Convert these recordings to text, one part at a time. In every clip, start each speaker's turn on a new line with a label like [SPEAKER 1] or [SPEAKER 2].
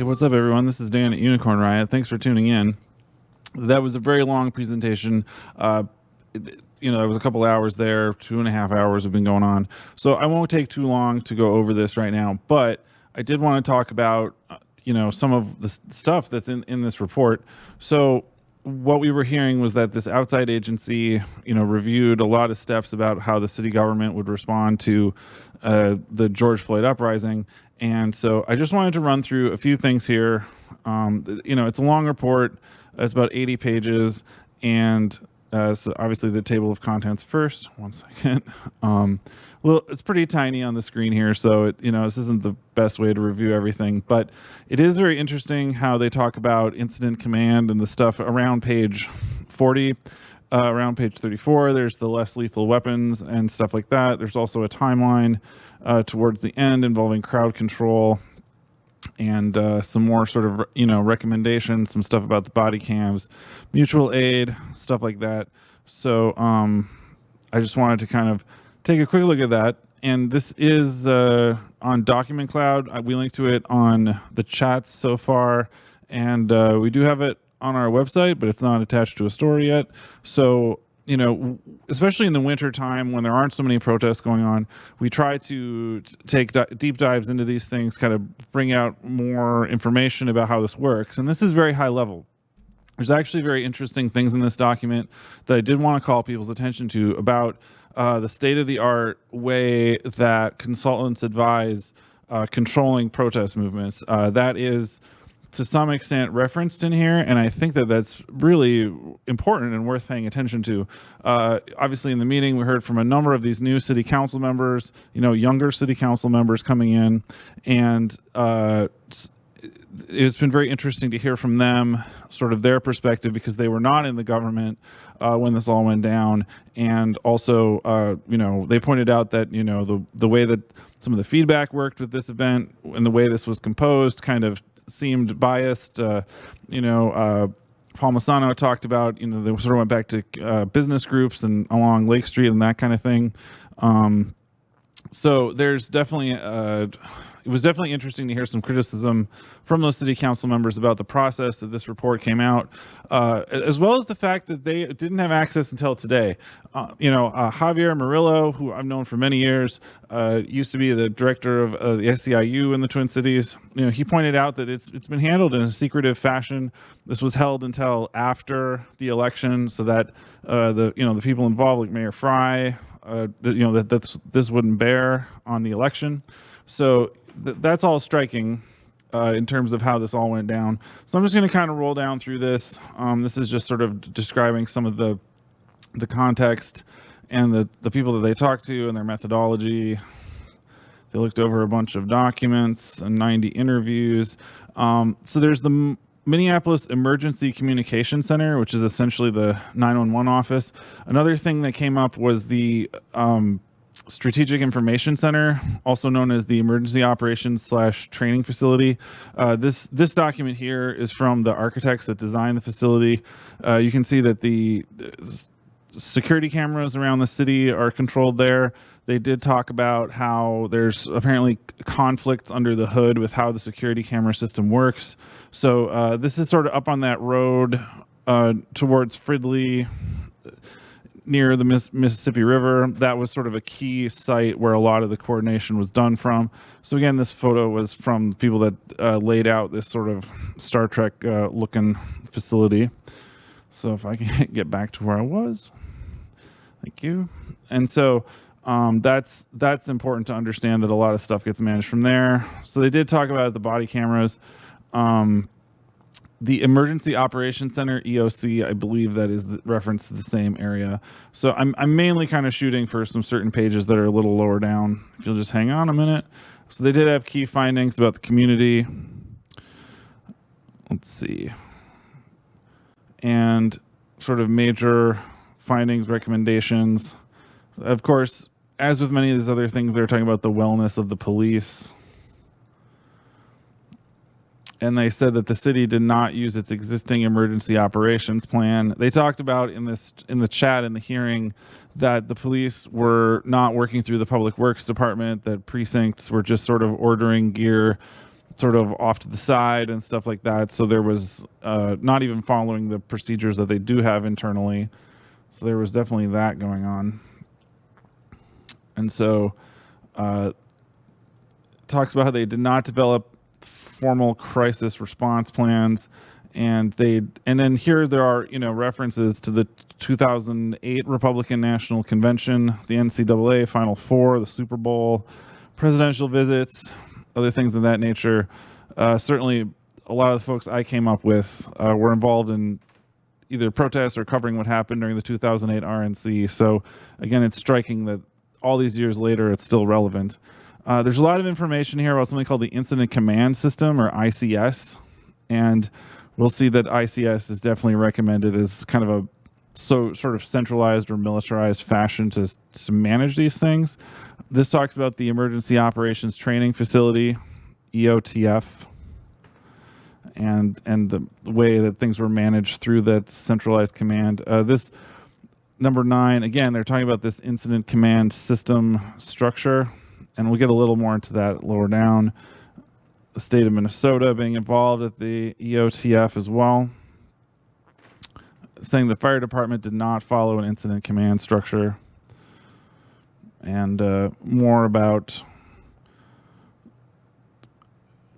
[SPEAKER 1] Hey, what's up, everyone? This is Dan at Unicorn Riot. Thanks for tuning in. That was a very long presentation. There was a couple hours there, 2.5 hours have been going on. So I won't take too long to go over this right now, but I did want to talk about, some of the stuff that's in this report. So what we were hearing was that this outside agency, reviewed a lot of steps about how the city government would respond to the George Floyd uprising. And so I just wanted to run through a few things here. It's a long report. It's about 80 pages. And so obviously the table of contents first. 1 second. It's pretty tiny on the screen here, so this isn't the best way to review everything, but it is very interesting how they talk about incident command and the stuff around page 40. Around page 34, there's the less lethal weapons and stuff like that. There's also a timeline towards the end involving crowd control and some more sort of, recommendations, some stuff about the body cams, mutual aid, stuff like that. So I just wanted to kind of take a quick look at that. And this is on Document Cloud. We linked to it on the chats so far. And we do have it on our website, but it's not attached to a story yet. So, especially in the winter time when there aren't so many protests going on, we try to take deep dives into these things, kind of bring out more information about how this works. And this is very high level. There's actually very interesting things in this document that I did want to call people's attention to about the state-of-the-art way that consultants advise controlling protest movements. That is, to some extent, referenced in here, and I think that that's really important and worth paying attention to. Obviously, in the meeting, we heard from a number of these new city council members, younger city council members coming in, and it's been very interesting to hear from them, sort of their perspective, because they were not in the government when this all went down. And also, they pointed out that, the way that some of the feedback worked with this event and the way this was composed kind of seemed biased. Paul Massano talked about, they sort of went back to business groups and along Lake Street and that kind of thing. So there's definitely it was definitely interesting to hear some criticism from those city council members about the process that this report came out, as well as the fact that they didn't have access until today. Javier Murillo, who I've known for many years, used to be the director of the SEIU in the Twin Cities. He pointed out that it's been handled in a secretive fashion. This was held until after the election, so that the people involved, like Mayor Fry, this wouldn't bear on the election. So that's all striking in terms of how this all went down. So I'm just going to kind of roll down through this. This is just sort of describing some of the context and the people that they talked to and their methodology. They looked over a bunch of documents and 90 interviews. So there's the Minneapolis Emergency Communication Center, which is essentially the 911 office. Another thing that came up was the Strategic Information Center, also known as the Emergency Operations / Training Facility. This document here is from the architects that designed the facility. You can see that the security cameras around the city are controlled there. They did talk about how there's apparently conflicts under the hood with how the security camera system works. So this is sort of up on that road towards Fridley, near the Mississippi River. That was sort of a key site where a lot of the coordination was done from. So again, this photo was from people that laid out this sort of Star Trek looking facility. So if I can get back to where I was, thank you. And so that's important to understand, that a lot of stuff gets managed from there. So they did talk about the body cameras. The Emergency Operations Center, EOC, I believe that is the reference to the same area. So I'm mainly kind of shooting for some certain pages that are a little lower down. If you'll just hang on a minute. So they did have key findings about the community. Let's see. And sort of major findings, recommendations. Of course, as with many of these other things, they're talking about the wellness of the police. And they said that the city did not use its existing emergency operations plan. They talked about in the chat in the hearing that the police were not working through the public works department, that precincts were just sort of ordering gear sort of off to the side and stuff like that. So there was not even following the procedures that they do have internally. So there was definitely that going on. And so talks about how they did not develop formal crisis response plans, and then here there are references to the 2008 Republican National Convention, the NCAA Final Four, the Super Bowl, presidential visits, other things of that nature. Certainly, a lot of the folks I came up with were involved in either protests or covering what happened during the 2008 RNC. So again, it's striking that all these years later, it's still relevant. There's a lot of information here about something called the Incident Command System, or ICS, and we'll see that ICS is definitely recommended as kind of a sort of centralized or militarized fashion to manage these things. This talks about the Emergency Operations Training Facility, EOTF, and the way that things were managed through that centralized command. This number 9, again, they're talking about this incident command system structure, and we'll get a little more into that lower down. The state of Minnesota being involved at the EOTF as well, saying the fire department did not follow an incident command structure, and more about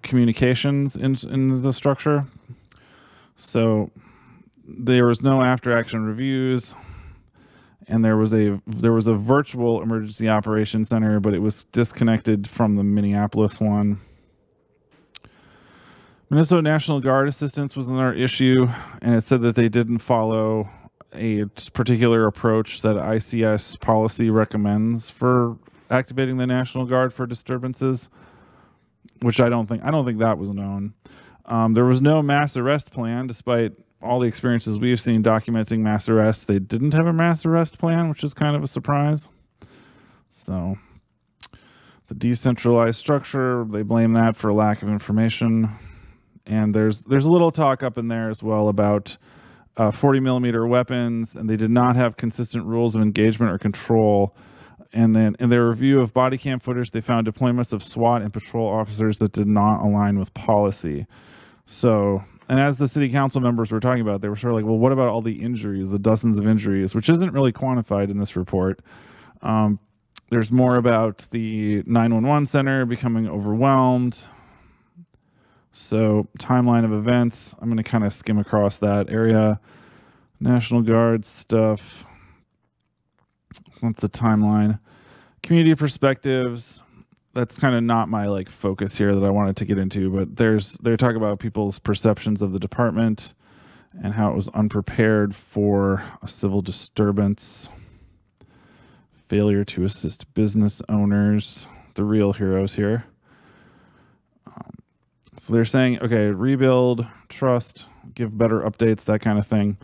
[SPEAKER 1] communications in the structure. So there was no after-action reviews, and there was a virtual emergency operations center, but it was disconnected from the Minneapolis one. Minnesota National Guard assistance was another issue, and it said that they didn't follow a particular approach that ICS policy recommends for activating the National Guard for disturbances, which I don't think that was known. There was no mass arrest plan, despite all the experiences we've seen documenting mass arrests. They didn't have a mass arrest plan, which is kind of a surprise. So the decentralized structure, they blame that for lack of information. And there's a little talk up in there as well about 40 millimeter weapons, and they did not have consistent rules of engagement or control. And then in their review of body cam footage, they found deployments of SWAT and patrol officers that did not align with policy. So, and as the city council members were talking about, they were sort of like, well, what about all the injuries, the dozens of injuries, which isn't really quantified in this report. There's more about the 911 center becoming overwhelmed. So timeline of events, I'm going to kind of skim across that area. National Guard stuff. That's the timeline. Community perspectives. That's kind of not my focus here that I wanted to get into, but they're talking about people's perceptions of the department and how it was unprepared for a civil disturbance, failure to assist business owners, the real heroes here. So they're saying, okay, rebuild, trust, give better updates, that kind of thing.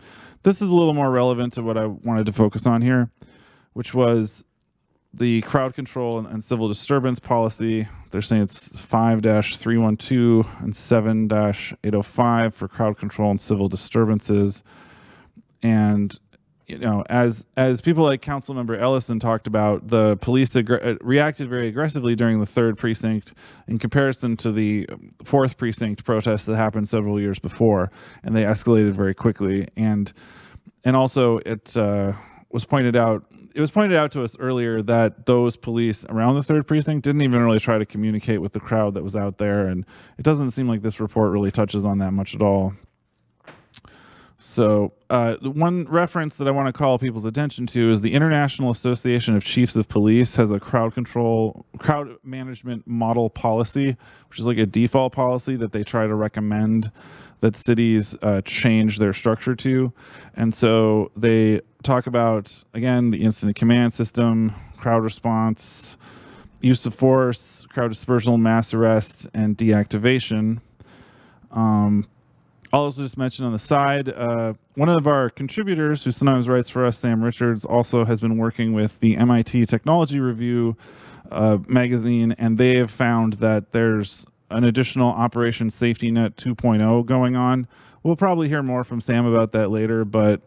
[SPEAKER 1] This is a little more relevant to what I wanted to focus on here, which was the crowd control and civil disturbance policy. They're saying it's 5-312 and 7-805 for crowd control and civil disturbances. And as people like Councilmember Ellison talked about, the police reacted very aggressively during the 3rd precinct in comparison to the 4th precinct protests that happened several years before, and they escalated very quickly. And also it was pointed out to us earlier that those police around the 3rd precinct didn't even really try to communicate with the crowd that was out there, and it doesn't seem like this report really touches on that much at all. So the one reference that I want to call people's attention to is the International Association of Chiefs of Police has a crowd management model policy, which is like a default policy that they try to recommend that cities change their structure to. And so they talk about, again, the incident command system, crowd response, use of force, crowd dispersal, mass arrest, and deactivation. I'll also just mention on the side, one of our contributors who sometimes writes for us, Sam Richards, also has been working with the MIT Technology Review magazine, and they have found that there's an additional Operation Safety Net 2.0 going on. We'll probably hear more from Sam about that later, but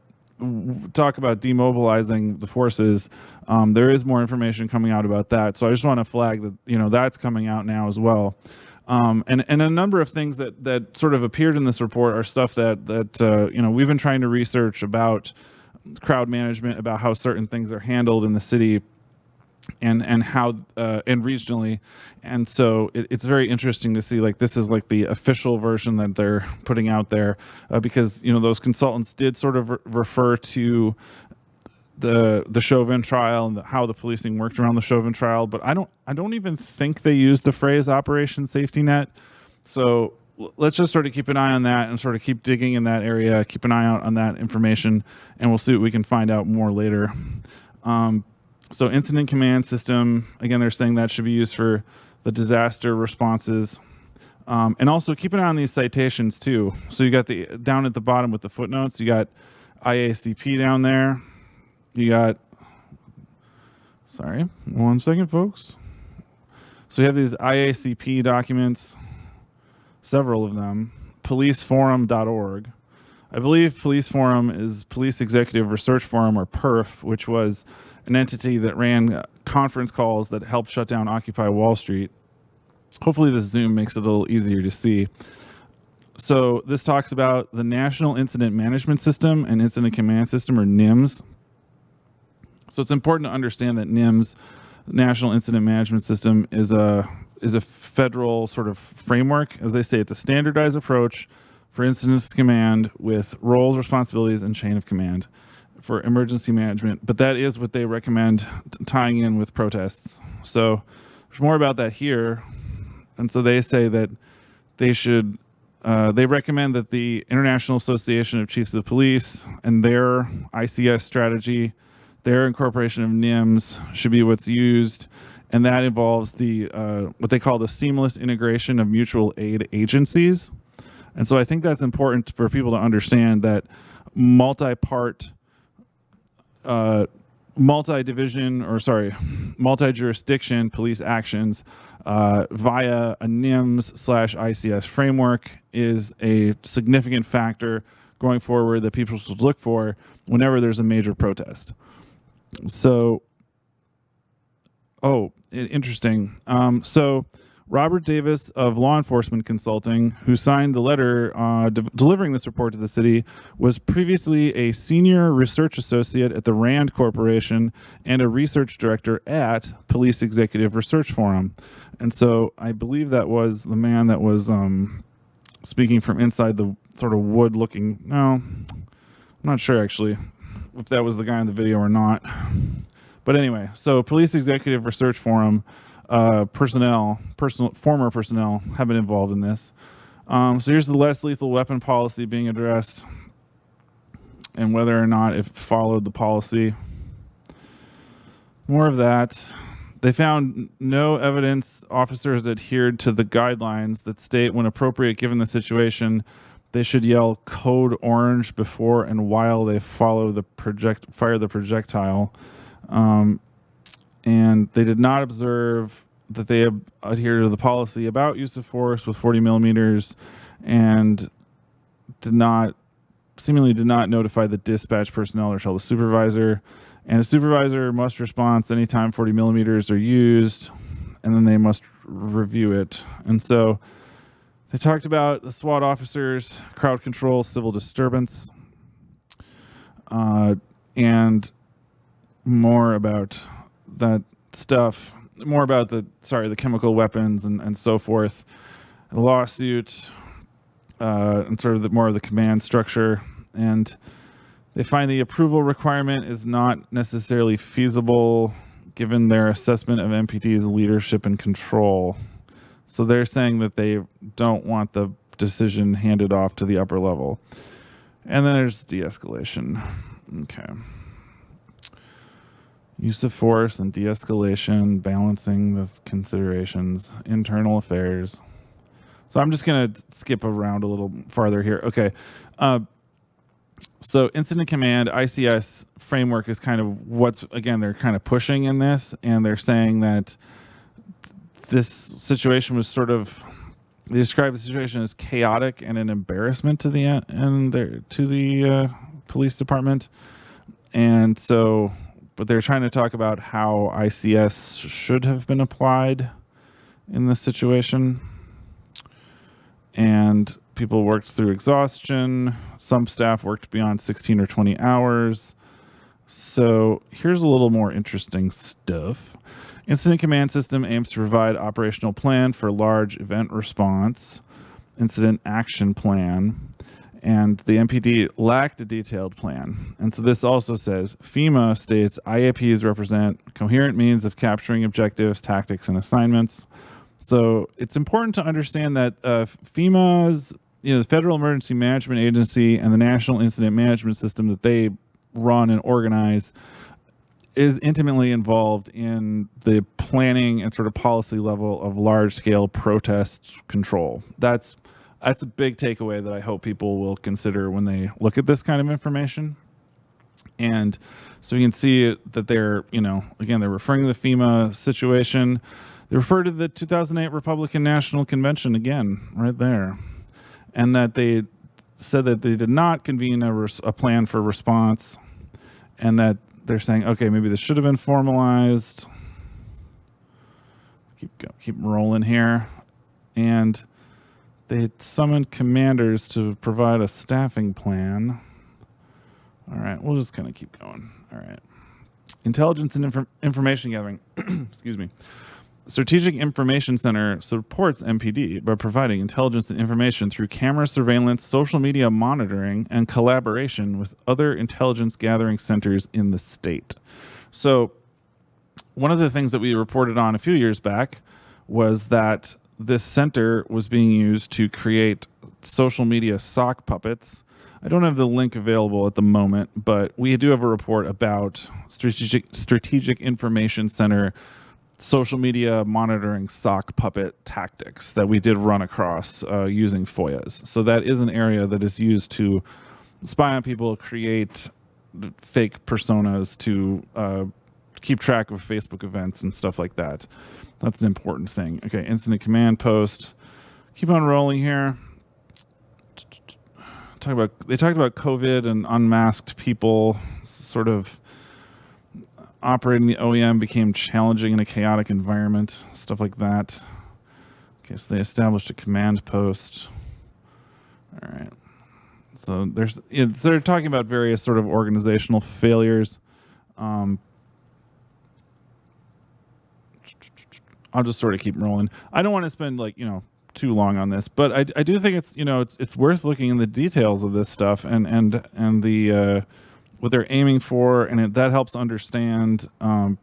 [SPEAKER 1] talk about demobilizing the forces. There is more information coming out about that, so I just want to flag that that's coming out now as well. And a number of things that sort of appeared in this report are stuff that we've been trying to research about crowd management, about how certain things are handled in the city and how and regionally. And so it's very interesting to see, like, this is like the official version that they're putting out there, because those consultants did sort of refer to the Chauvin trial and how the policing worked around the Chauvin trial, but I don't even think they used the phrase Operation Safety Net. So let's just sort of keep an eye on that and sort of keep digging in that area, keep an eye out on that information, and we'll see what we can find out more later. So incident command system, again, they're saying that should be used for the disaster responses. And also keep an eye on these citations too. So you got down at the bottom with the footnotes, you got IACP down there. You got, sorry, 1 second, folks. So you have these IACP documents, several of them, policeforum.org. I believe Police Forum is Police Executive Research Forum, or PERF, which was an entity that ran conference calls that helped shut down Occupy Wall Street. Hopefully this Zoom makes it a little easier to see. So this talks about the National Incident Management System and Incident Command System, or NIMS. So it's important to understand that NIMS, National Incident Management System, is a federal sort of framework. As they say, it's a standardized approach for incident command with roles, responsibilities, and chain of command for emergency management. But that is what they recommend tying in with protests. So there's more about that here. And so they say that they recommend that the International Association of Chiefs of Police and their ICS strategy, their incorporation of NIMS, should be what's used, and that involves the what they call the seamless integration of mutual aid agencies. And so I think that's important for people to understand that multi-jurisdiction police actions via a NIMS/ICS framework is a significant factor going forward that people should look for whenever there's a major protest. So, interesting. So Robert Davis of Law Enforcement Consulting, who signed the letter delivering this report to the city, was previously a senior research associate at the RAND Corporation and a research director at Police Executive Research Forum. And so I believe that was the man that was speaking from inside the sort of wood-looking... No, I'm not sure, actually, if that was the guy in the video or not. But anyway, so Police Executive Research Forum former personnel have been involved in this. So here's the less lethal weapon policy being addressed and whether or not it followed the policy. More of that. They found no evidence officers adhered to the guidelines that state when appropriate given the situation, they should yell code orange before and while they fire the projectile. And they did not observe that they adhere to the policy about use of force with 40 millimeters, and seemingly did not notify the dispatch personnel or tell the supervisor. And a supervisor must respond anytime 40 millimeters are used, and then they must review it. And so they talked about the SWAT officers, crowd control, civil disturbance, and more about that stuff, more about the chemical weapons and so forth, a lawsuit, and sort of more of the command structure. And they find the approval requirement is not necessarily feasible given their assessment of MPD's leadership and control. So they're saying that they don't want the decision handed off to the upper level. And then there's de-escalation. Okay. Use of force and de-escalation, balancing the considerations, internal affairs. So I'm just going to skip around a little farther here. Okay. So incident command, ICS framework is kind of they're kind of pushing in this, and they're saying that this situation was they describe the situation as chaotic and an embarrassment to the police department. And so, but they're trying to talk about how ICS should have been applied in this situation. and people worked through exhaustion. Some staff worked beyond 16 or 20 hours. So here's a little more interesting stuff. Incident Command System aims to provide operational plan for large event response, incident action plan, and the MPD lacked a detailed plan. And so this also says, FEMA states IAPs represent coherent means of capturing objectives, tactics, and assignments. So it's important to understand that FEMA's, the Federal Emergency Management Agency and the National Incident Management System that they run and organize is intimately involved in the planning and sort of policy level of large-scale protest control. That's a big takeaway that I hope people will consider when they look at this kind of information. And so you can see that they're, again, they're referring to the FEMA situation. They refer to the 2008 Republican National Convention again, right there. And that they said that they did not convene a plan for response, and that they're saying, okay, maybe this should have been formalized. Keep rolling here. And they summoned commanders to provide a staffing plan. All right, we'll just kind of keep going. All right. Intelligence and information gathering. Excuse me. Strategic Information Center supports MPD by providing intelligence and information through camera surveillance, social media monitoring, and collaboration with other intelligence gathering centers in the state. So one of the things that we reported on a few years back was that this center was being used to create social media sock puppets. I don't have the link available at the moment, but we do have a report about Strategic Information Center social media monitoring sock puppet tactics that we did run across using FOIAs. So that is an area that is used to spy on people, create fake personas to keep track of Facebook events and stuff like that. That's an important thing. Okay, incident command post. Keep on rolling here. They talked about COVID and unmasked people, sort of operating the OEM became challenging in a chaotic environment, stuff like that. Okay, so they established a command post. All right. So they're talking about various sort of organizational failures. I'll just sort of keep rolling. I don't want to spend too long on this, but I do think it's worth looking in the details of this stuff and the what they're aiming for, and that helps understand the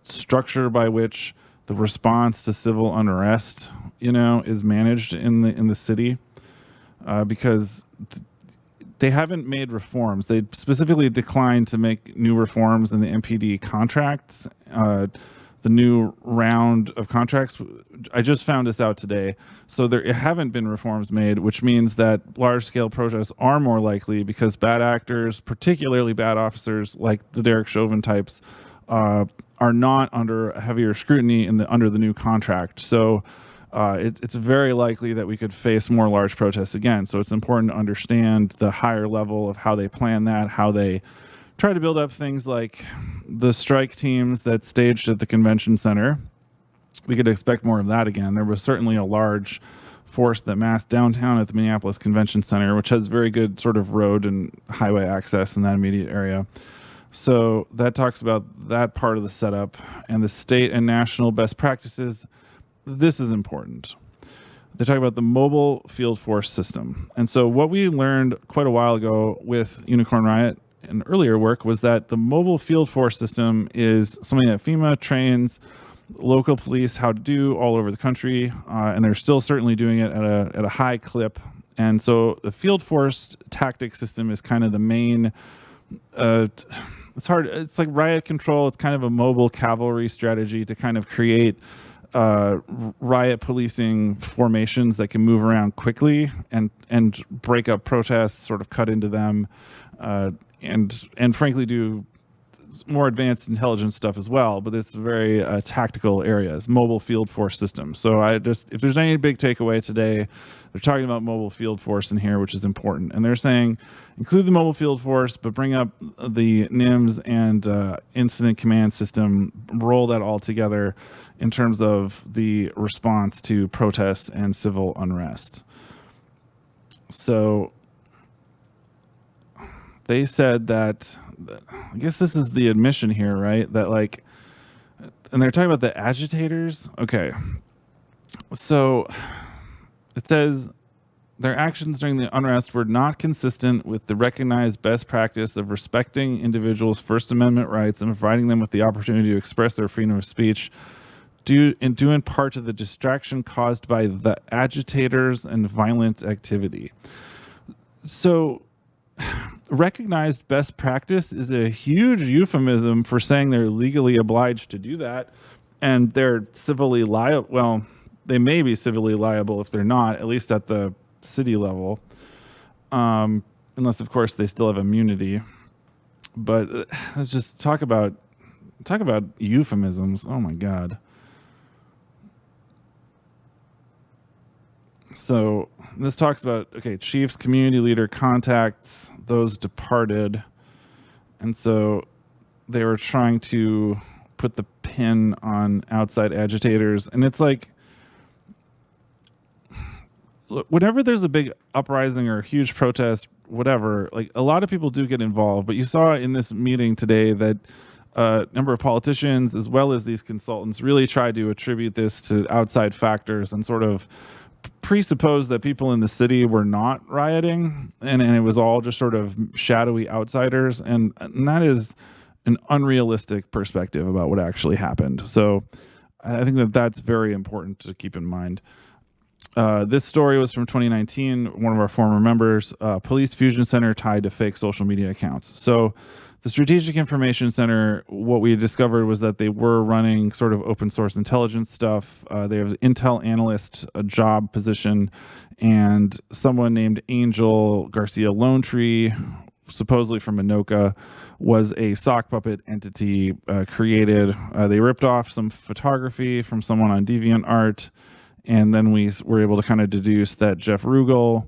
[SPEAKER 1] structure by which the response to civil unrest is managed in the city, because they haven't made reforms. They specifically declined to make new reforms in the MPD contracts. The new round of contracts, I just found this out today. So there haven't been reforms made, which means that large-scale protests are more likely because bad actors, particularly bad officers like the Derek Chauvin types, are not under heavier scrutiny under the new contract. So it's very likely that we could face more large protests again. So it's important to understand the higher level of how they plan that, how they try to build up things like the strike teams that staged at the convention center. We could expect more of that again. There was certainly a large force that massed downtown at the Minneapolis Convention Center, which has very good sort of road and highway access in that immediate area. So that talks about that part of the setup and the state and national best practices. This is important. They talk about the mobile field force system. And so what we learned quite a while ago with Unicorn Riot and earlier work was that the mobile field force system is something that FEMA trains local police how to do all over the country, and they're still certainly doing it at a high clip. And so the field force tactic system is kind of the main, it's hard, it's like riot control. It's kind of a mobile cavalry strategy to kind of create riot policing formations that can move around quickly and break up protests, sort of cut into them, and frankly do more advanced intelligence stuff as well, but it's very tactical areas, mobile field force systems. So if there's any big takeaway today, they're talking about mobile field force in here, which is important. And they're saying, include the mobile field force, but bring up the NIMS and incident command system, roll that all together in terms of the response to protests and civil unrest. So they said that, I guess this is the admission here, right? That like, and they're talking about the agitators. Okay. So it says their actions during the unrest were not consistent with the recognized best practice of respecting individuals' First Amendment rights and providing them with the opportunity to express their freedom of speech, due in part to the distraction caused by the agitators and violent activity. So recognized best practice is a huge euphemism for saying they're legally obliged to do that, and they're civilly liable. Well, they may be civilly liable if they're not, at least at the city level, unless of course they still have immunity. But let's just talk about euphemisms. Oh my God. So this talks about, okay, chiefs, community leader contacts those departed. And so they were trying to put the pin on outside agitators. And it's like, whenever there's a big uprising or a huge protest, whatever, like a lot of people do get involved. But you saw in this meeting today that a number of politicians, as well as these consultants, really tried to attribute this to outside factors and sort of presuppose that people in the city were not rioting, and it was all just sort of shadowy outsiders, and that is an unrealistic perspective about what actually happened. So I think that that's very important to keep in mind. This story was from 2019. One of our former members, Police Fusion Center tied to fake social media accounts. So the Strategic Information Center, what we discovered was that they were running sort of open source intelligence stuff. They have an Intel analyst, a job position, and someone named Angel Garcia Lone Tree, supposedly from Anoka, was a sock puppet entity created. They ripped off some photography from someone on DeviantArt, and then we were able to kind of deduce that Jeff Rugel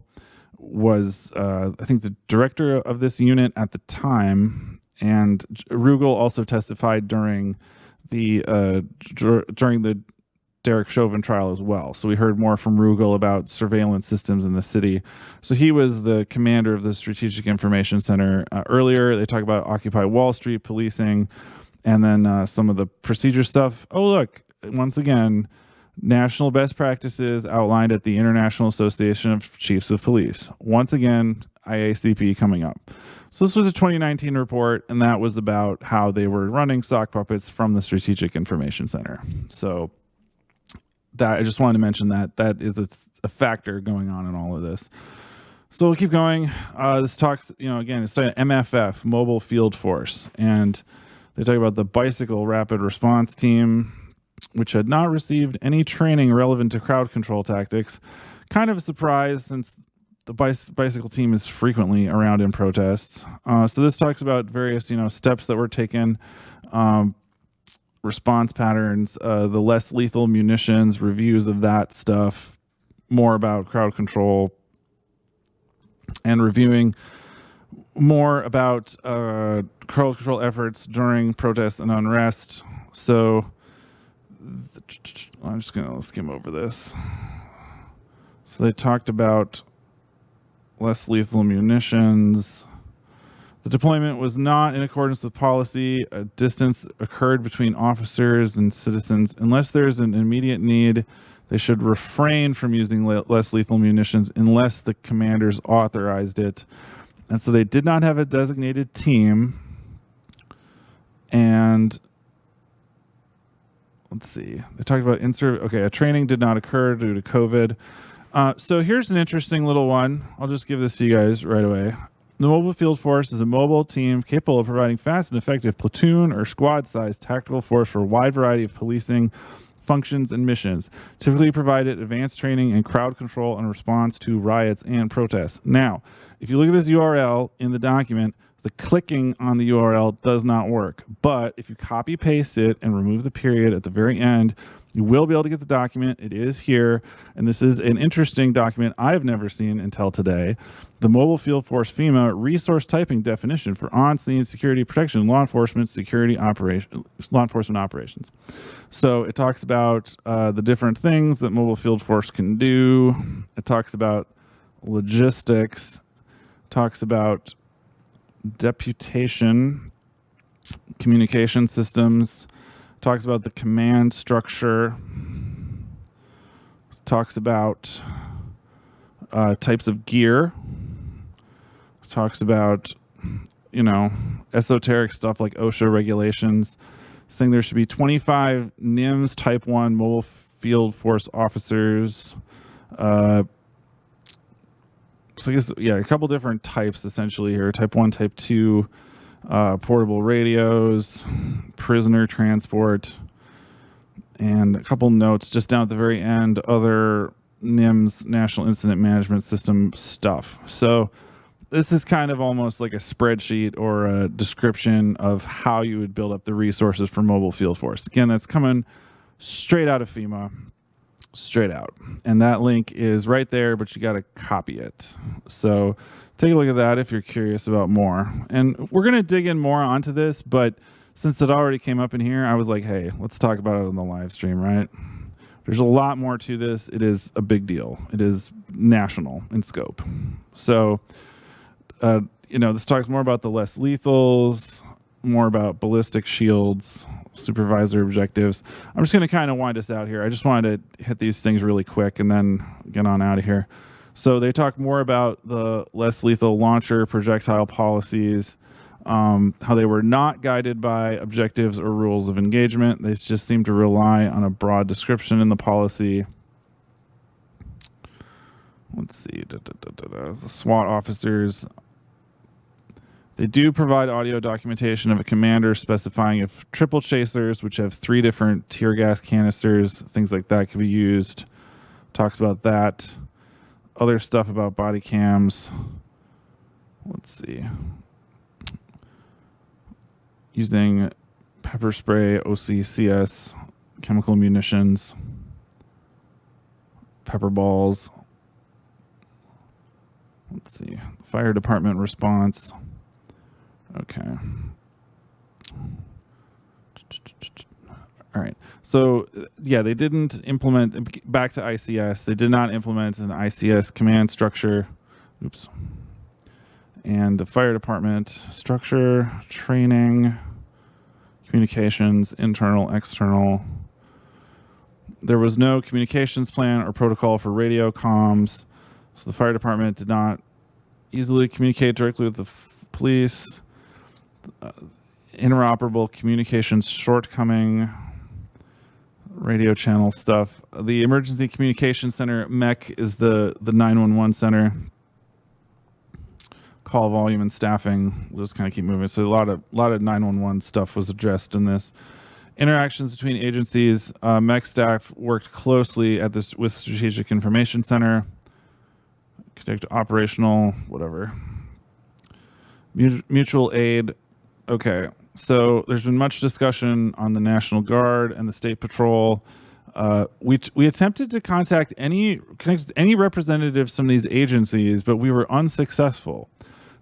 [SPEAKER 1] was, I think, the director of this unit at the time. And Rugel also testified during the Derek Chauvin trial as well. So we heard more from Rugel about surveillance systems in the city. So he was the commander of the Strategic Information Center. Earlier, they talk about Occupy Wall Street policing, and then some of the procedure stuff. Oh, look, once again, national best practices outlined at the International Association of Chiefs of Police. Once again, IACP coming up. So this was a 2019 report, and that was about how they were running sock puppets from the Strategic Information Center. So that, I just wanted to mention that is a factor going on in all of this. So we'll keep going. This talks, again, it's MFF, Mobile Field Force, and they talk about the Bicycle Rapid Response Team, which had not received any training relevant to crowd control tactics. Kind of a surprise, since the bicycle team is frequently around in protests. So this talks about various, steps that were taken, response patterns, the less lethal munitions, reviews of that stuff, more about crowd control, and reviewing more about crowd control efforts during protests and unrest. So I'm just going to skim over this. So they talked about less lethal munitions. The deployment was not in accordance with policy. A distance occurred between officers and citizens. Unless there's an immediate need, they should refrain from using less lethal munitions unless the commanders authorized it. And so they did not have a designated team. And let's see, they talked about a training did not occur due to COVID. So here's an interesting little one. I'll just give this to you guys right away. The Mobile Field Force is a mobile team capable of providing fast and effective platoon or squad-sized tactical force for a wide variety of policing functions and missions, typically provided advanced training in crowd control and response to riots and protests. Now, if you look at this URL in the document, the clicking on the URL does not work. But if you copy paste it and remove the period at the very end, you will be able to get the document. It is here. And this is an interesting document I've never seen until today. The Mobile Field Force FEMA resource typing definition for on-scene security protection, law enforcement operations. So it talks about the different things that Mobile Field Force can do. It talks about logistics, talks about deputation, communication systems, talks about the command structure, talks about types of gear, talks about, esoteric stuff like OSHA regulations, saying there should be 25 NIMS Type 1 Mobile Field Force officers. So I guess, a couple different types essentially here. Type 1, Type 2, portable radios, prisoner transport, and a couple notes just down at the very end, other NIMS, National Incident Management System stuff. So this is kind of almost like a spreadsheet or a description of how you would build up the resources for Mobile Field Force. Again, that's coming straight out of FEMA. Straight out. And that link is right there, but you got to copy it. So take a look at that if you're curious about more. And we're going to dig in more onto this, but since it already came up in here, I was like, hey, let's talk about it on the live stream, right? There's a lot more to this. It is a big deal. It is national in scope. So, this talks more about the less lethals, more about ballistic shields, supervisor objectives. I'm just going to kind of wind us out here. I just wanted to hit these things really quick and then get on out of here. So they talk more about the less lethal launcher projectile policies, how they were not guided by objectives or rules of engagement. They just seem to rely on a broad description in the policy. Let's see. The SWAT officers, they do provide audio documentation of a commander specifying if triple chasers, which have 3 different tear gas canisters, things like that, can be used. Talks about that. Other stuff about body cams. Let's see. Using pepper spray, OCCS, chemical munitions, pepper balls. Let's see. Fire department response. Okay. All right. So, they didn't implement, back to ICS, they did not implement an ICS command structure. Oops. And the fire department structure, training, communications, internal, external. There was no communications plan or protocol for radio comms. So the fire department did not easily communicate directly with the police. Interoperable communications shortcoming, radio channel stuff. The Emergency Communication Center, MEC, is the 911 center. Call volume and staffing. We'll just kind of keep moving. So a lot of 911 stuff was addressed in this. Interactions between agencies. MEC staff worked closely with Strategic Information Center. Conduct operational, whatever. Mutual aid. Okay, so there's been much discussion on the National Guard and the State Patrol. We attempted to connect any representatives from these agencies, but we were unsuccessful.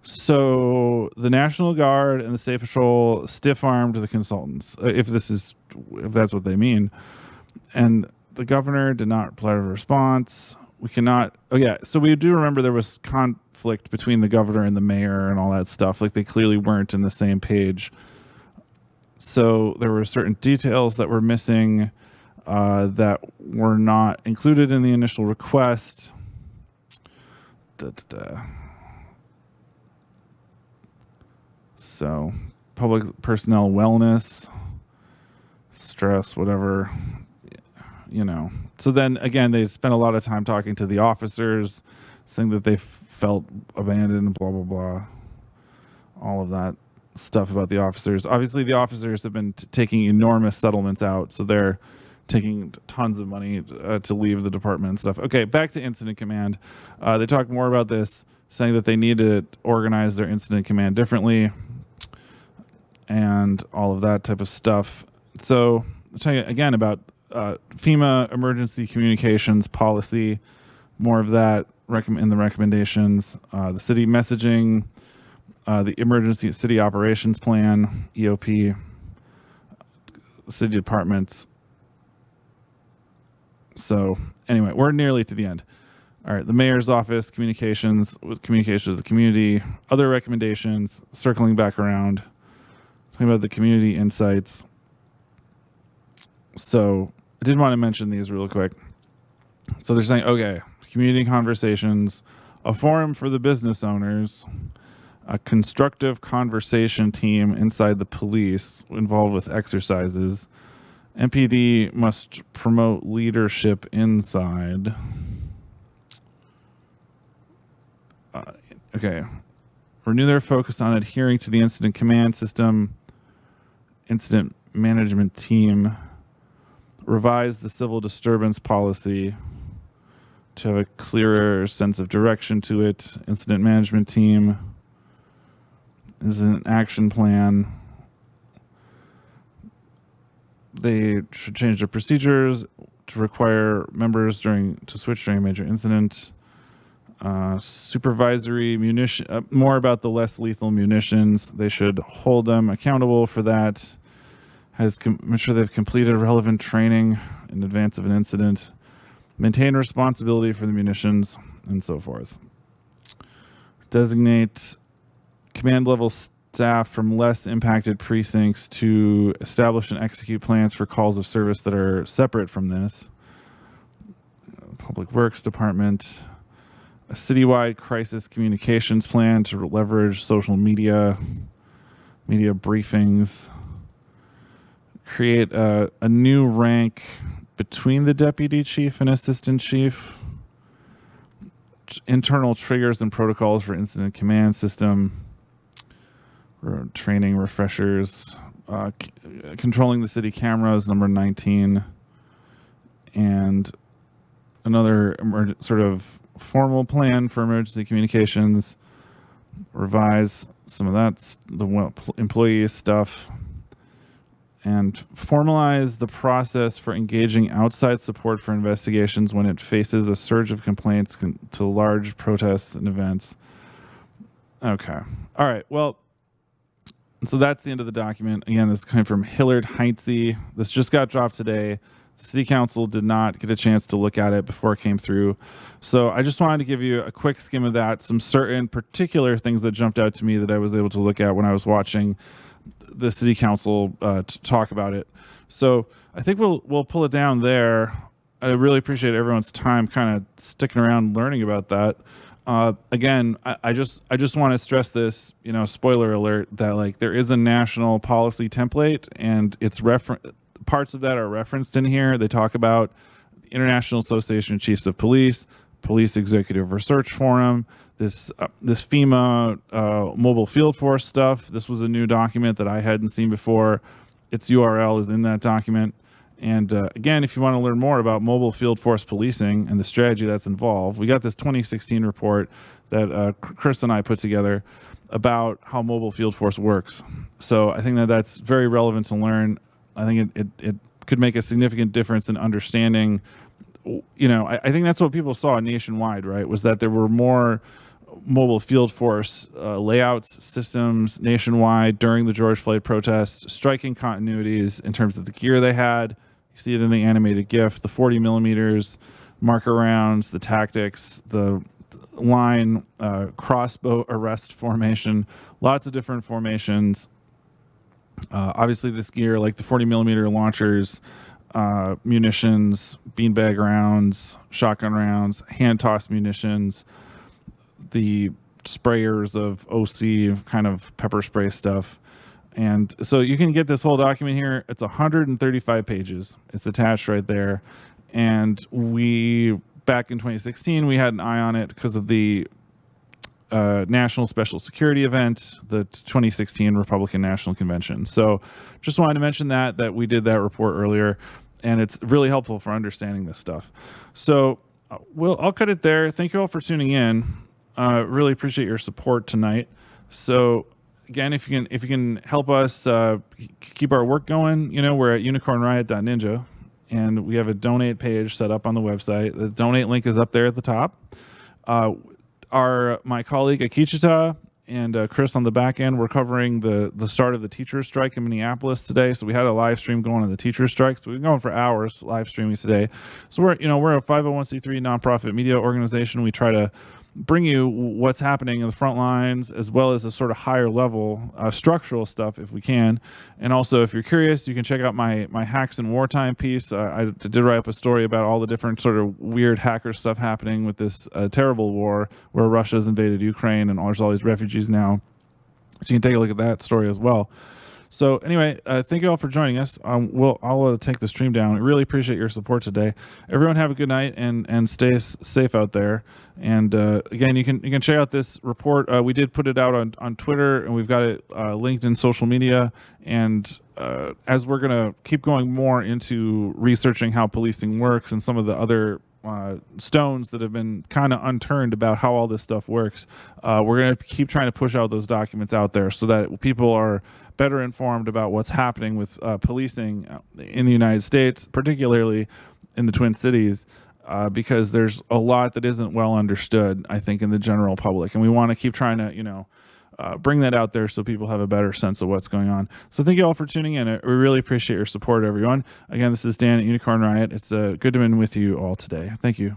[SPEAKER 1] So the National Guard and the State Patrol stiff-armed the consultants, if that's what they mean. And the governor did not reply to a response. We cannot. Oh yeah. So we do remember there was conflict between the governor and the mayor and all that stuff. Like they clearly weren't in the same page. So there were certain details that were missing that were not included in the initial request. So public personnel wellness, stress, whatever. So then again, they spent a lot of time talking to the officers, saying that they felt abandoned, blah, blah, blah. All of that stuff about the officers. Obviously, the officers have been taking enormous settlements out, so they're taking tons of money to leave the department and stuff. Okay, back to incident command. They talk more about this, saying that they need to organize their incident command differently and all of that type of stuff. So I'll tell you again about FEMA emergency communications policy, more of that in the recommendations, the city messaging, the emergency city operations plan, EOP, city departments. So anyway, we're nearly to the end. All right, the mayor's office, communications with the community, other recommendations, circling back around, talking about the community insights. So I did want to mention these real quick. So they're saying, okay, community conversations, a forum for the business owners, a constructive conversation team inside the police involved with exercises. MPD must promote leadership inside. Okay. Renew their focus on adhering to the incident command system, incident management team. Revise the civil disturbance policy to have a clearer sense of direction to it. Incident management team is an action plan. They should change their procedures to require members to switch during a major incident. Supervisory munition, more about the less lethal munitions. They should hold them accountable for that. Make sure they've completed relevant training in advance of an incident. Maintain responsibility for the munitions, and so forth. Designate command level staff from less impacted precincts to establish and execute plans for calls of service that are separate from this. Public Works Department. A citywide crisis communications plan to leverage social media briefings. Create a new rank between the deputy chief and assistant chief. Internal triggers and protocols for incident command system. Training refreshers. Controlling the city cameras, number 19. And another sort of formal plan for emergency communications. Revise some of that, the employee stuff. And formalize the process for engaging outside support for investigations when it faces a surge of complaints to large protests and events. Okay. All right. Well, so that's the end of the document. Again, this is coming from Hillard Heinze. This just got dropped today. The city council did not get a chance to look at it before it came through. So I just wanted to give you a quick skim of that, some certain particular things that jumped out to me that I was able to look at when I was watching the city council to talk about it. So I think we'll pull it down there. I really appreciate everyone's time kind of sticking around learning about that. Again, I just want to stress this, spoiler alert, that like there is a national policy template and it's parts of that are referenced in here. They talk about the International Association of Chiefs of Police, Police Executive Research Forum, this FEMA mobile field force stuff. This was a new document that I hadn't seen before. Its URL is in that document. And again, if you want to learn more about mobile field force policing and the strategy that's involved, we got this 2016 report that Chris and I put together about how mobile field force works. So I think that's very relevant to learn. I think it could make a significant difference in understanding. I think that's what people saw nationwide, right? Was that there were more mobile field force layouts, systems nationwide during the George Floyd protest, striking continuities in terms of the gear they had. You see it in the animated GIF, the 40 millimeters, marker rounds, the tactics, the line, crossbow arrest formation, lots of different formations. Obviously this gear, like the 40 millimeter launchers, munitions, beanbag rounds, shotgun rounds, hand tossed munitions, the sprayers of OC kind of pepper spray stuff. And so you can get this whole document here. It's 135 pages. It's attached right there. And back in 2016, we had an eye on it because of the National Special Security event, the 2016 Republican National Convention. So just wanted to mention that we did that report earlier, and it's really helpful for understanding this stuff. So I'll cut it there. Thank you all for tuning in. Really appreciate your support tonight. So again, if you can help us keep our work going, we're at unicornriot.ninja, and we have a donate page set up on the website. The donate link is up there at the top. My colleague Akichita and Chris on the back end, we're covering the start of the teachers' strike in Minneapolis today. So we had a live stream going on the teachers' strike. So we've been going for hours live streaming today. So we're a 501c3 nonprofit media organization. We try to bring you what's happening in the front lines, as well as the sort of higher level structural stuff if we can. And also, if you're curious, you can check out my Hacks in Wartime piece. I did write up a story about all the different sort of weird hacker stuff happening with this terrible war where Russia's invaded Ukraine and there's all these refugees now. So you can take a look at that story as well. So anyway, thank you all for joining us. I'll take the stream down. I really appreciate your support today. Everyone have a good night and stay safe out there. And again, you can check out this report. We did put it out on Twitter, and we've got it linked in social media. And as we're gonna keep going more into researching how policing works and some of the other stones that have been kind of unturned about how all this stuff works, we're going to keep trying to push out those documents out there so that people are better informed about what's happening with policing in the United States, particularly in the Twin Cities, because there's a lot that isn't well understood, I think, in the general public. And we want to keep trying to, bring that out there so people have a better sense of what's going on. So thank you all for tuning in. We really appreciate your support, everyone. Again, this is Dan at Unicorn Riot. It's good to be with you all today. Thank you.